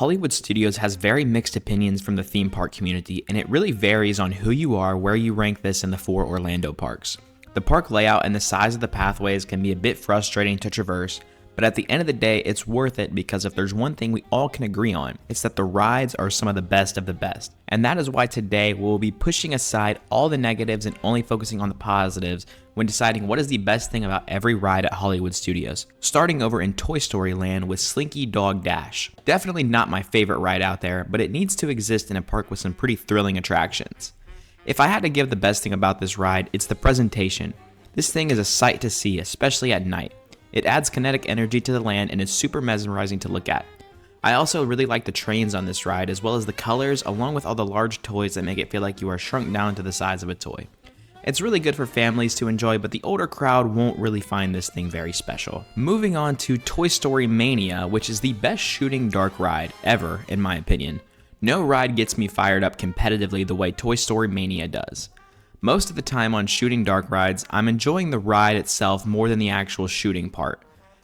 Hollywood Studios has very mixed opinions from the theme park community, and it really varies on who you are where you rank this in the 4 Orlando parks. The park layout and the size of the pathways can be a bit frustrating to traverse, but at the end of the day, it's worth it because if there's one thing we all can agree on, it's that the rides are some of the best of the best. And that is why today we'll be pushing aside all the negatives and only focusing on the positives when deciding what is the best thing about every ride at Hollywood Studios. Starting over in Toy Story Land with Slinky Dog Dash. Definitely not my favorite ride out there, but it needs to exist in a park with some pretty thrilling attractions. If I had to give the best thing about this ride, it's the presentation. This thing is a sight to see, especially at night. It adds kinetic energy to the land and is super mesmerizing to look at. I also really like the trains on this ride, as well as the colors, along with all the large toys that make it feel like you are shrunk down to the size of a toy. It's really good for families to enjoy, but the older crowd won't really find this thing very special. Moving on to Toy Story Mania, which is the best shooting dark ride ever, in my opinion. No ride gets me fired up competitively the way Toy Story Mania does. Most of the time on shooting dark rides, I'm enjoying the ride itself more than the actual shooting part.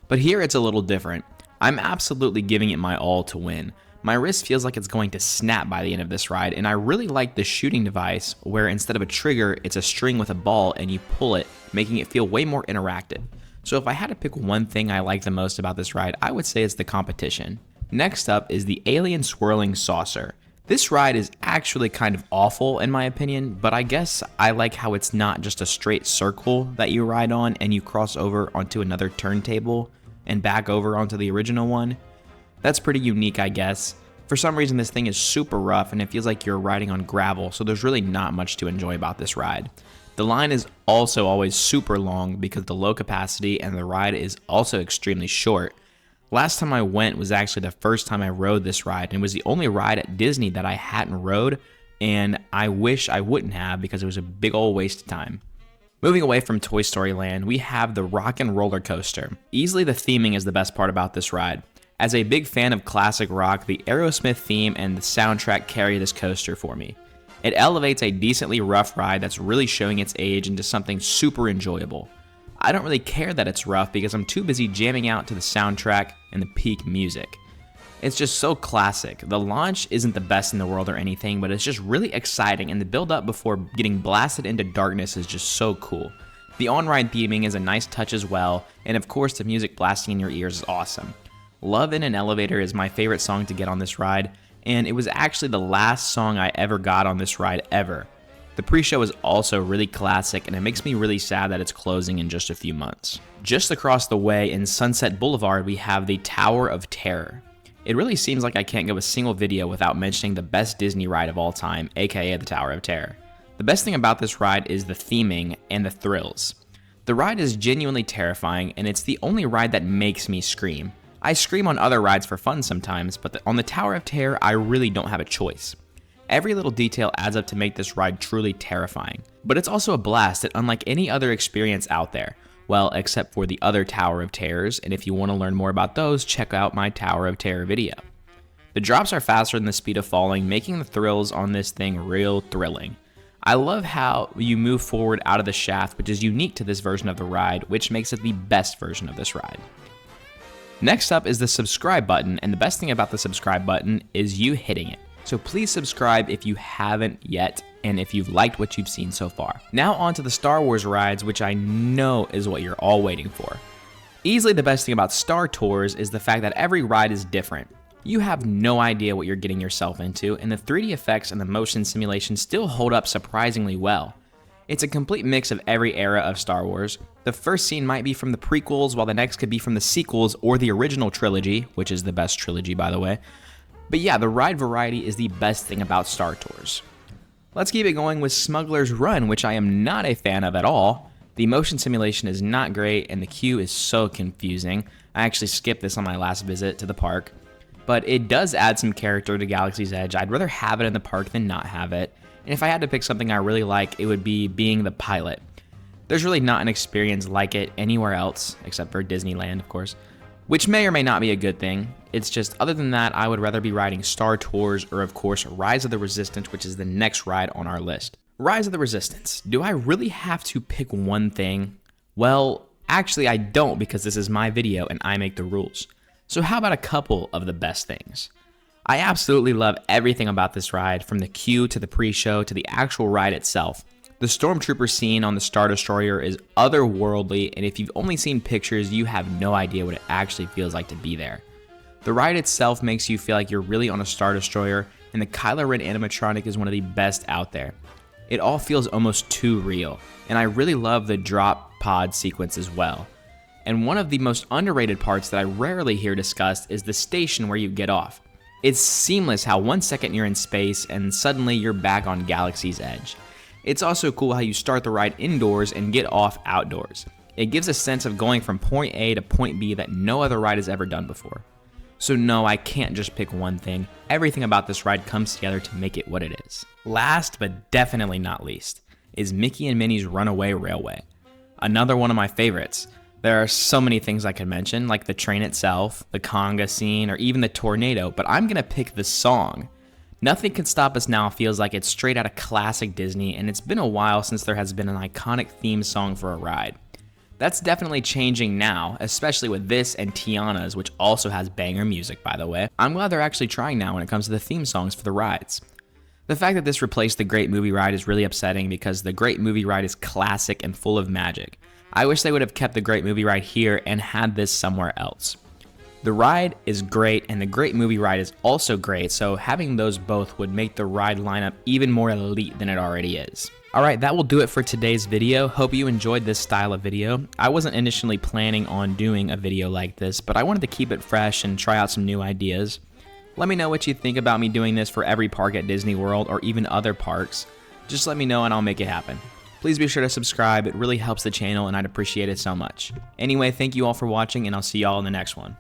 But here it's a little different. I'm absolutely giving it my all to win. My wrist feels like it's going to snap by the end of this ride, and I really like the shooting device where instead of a trigger, it's a string with a ball and you pull it, making it feel way more interactive. So if I had to pick one thing I like the most about this ride, I would say it's the competition. Next up is the Alien Swirling Saucer. This ride is actually kind of awful in my opinion, but I guess I like how it's not just a straight circle that you ride on and you cross over onto another turntable and back over onto the original one. That's pretty unique, I guess. For some reason this thing is super rough and it feels like you're riding on gravel, so there's really not much to enjoy about this ride. The line is also always super long because of the low capacity, and the ride is also extremely short. Last time I went was actually the first time I rode this ride, and it was the only ride at Disney that I hadn't rode, and I wish I wouldn't have because it was a big old waste of time. Moving away from Toy Story Land, we have the Rock and Roller Coaster. Easily the theming is the best part about this ride. As a big fan of classic rock, the Aerosmith theme and the soundtrack carry this coaster for me. It elevates a decently rough ride that's really showing its age into something super enjoyable. I don't really care that it's rough because I'm too busy jamming out to the soundtrack and the peak music. It's just so classic. The launch isn't the best in the world or anything, but it's just really exciting, and the build up before getting blasted into darkness is just so cool. The on-ride theming is a nice touch as well, and of course the music blasting in your ears is awesome. Love in an Elevator is my favorite song to get on this ride, and it was actually the last song I ever got on this ride ever. The pre-show is also really classic, and it makes me really sad that it's closing in just a few months. Just across the way in Sunset Boulevard, we have the Tower of Terror. It really seems like I can't go a single video without mentioning the best Disney ride of all time, aka the Tower of Terror. The best thing about this ride is the theming and the thrills. The ride is genuinely terrifying, and it's the only ride that makes me scream. I scream on other rides for fun sometimes, but on the Tower of Terror, I really don't have a choice. Every little detail adds up to make this ride truly terrifying. But it's also a blast that unlike any other experience out there. Well, except for the other Tower of Terrors, and if you want to learn more about those, check out my Tower of Terror video. The drops are faster than the speed of falling, making the thrills on this thing real thrilling. I love how you move forward out of the shaft, which is unique to this version of the ride, which makes it the best version of this ride. Next up is the subscribe button, and the best thing about the subscribe button is you hitting it. So please subscribe if you haven't yet, and if you've liked what you've seen so far. Now on to the Star Wars rides, which I know is what you're all waiting for. Easily the best thing about Star Tours is the fact that every ride is different. You have no idea what you're getting yourself into, and the 3D effects and the motion simulation still hold up surprisingly well. It's a complete mix of every era of Star Wars. The first scene might be from the prequels, while the next could be from the sequels or the original trilogy, which is the best trilogy by the way. But yeah, the ride variety is the best thing about Star Tours. Let's keep it going with Smuggler's Run, which I am not a fan of at all. The motion simulation is not great, and the queue is so confusing. I actually skipped this on my last visit to the park. But it does add some character to Galaxy's Edge. I'd rather have it in the park than not have it. And if I had to pick something I really like, it would be being the pilot. There's really not an experience like it anywhere else, except for Disneyland, of course. Which may or may not be a good thing. It's just, other than that, I would rather be riding Star Tours or, of course, Rise of the Resistance, which is the next ride on our list. Rise of the Resistance. Do I really have to pick one thing? Well, actually I don't, because this is my video and I make the rules. So how about a couple of the best things? I absolutely love everything about this ride, from the queue to the pre-show to the actual ride itself. The Stormtrooper scene on the Star Destroyer is otherworldly, and if you've only seen pictures, you have no idea what it actually feels like to be there. The ride itself makes you feel like you're really on a Star Destroyer, and the Kylo Ren animatronic is one of the best out there. It all feels almost too real, and I really love the drop pod sequence as well. And one of the most underrated parts that I rarely hear discussed is the station where you get off. It's seamless how 1 second you're in space and suddenly you're back on Galaxy's Edge. It's also cool how you start the ride indoors and get off outdoors. It gives a sense of going from point A to point B that no other ride has ever done before. So no, I can't just pick one thing. Everything about this ride comes together to make it what it is. Last, but definitely not least, is Mickey and Minnie's Runaway Railway. Another one of my favorites. There are so many things I could mention, like the train itself, the conga scene, or even the tornado, but I'm gonna pick the song. Nothing Can Stop Us Now feels like it's straight out of classic Disney, and it's been a while since there has been an iconic theme song for a ride. That's definitely changing now, especially with this and Tiana's, which also has banger music, by the way. I'm glad they're actually trying now when it comes to the theme songs for the rides. The fact that this replaced the Great Movie Ride is really upsetting because the Great Movie Ride is classic and full of magic. I wish they would have kept the Great Movie Ride here and had this somewhere else. The ride is great and the Great Movie Ride is also great, so having those both would make the ride lineup even more elite than it already is. Alright, that will do it for today's video. Hope you enjoyed this style of video. I wasn't initially planning on doing a video like this, but I wanted to keep it fresh and try out some new ideas. Let me know what you think about me doing this for every park at Disney World or even other parks. Just let me know and I'll make it happen. Please be sure to subscribe, it really helps the channel and I'd appreciate it so much. Anyway, thank you all for watching and I'll see y'all in the next one.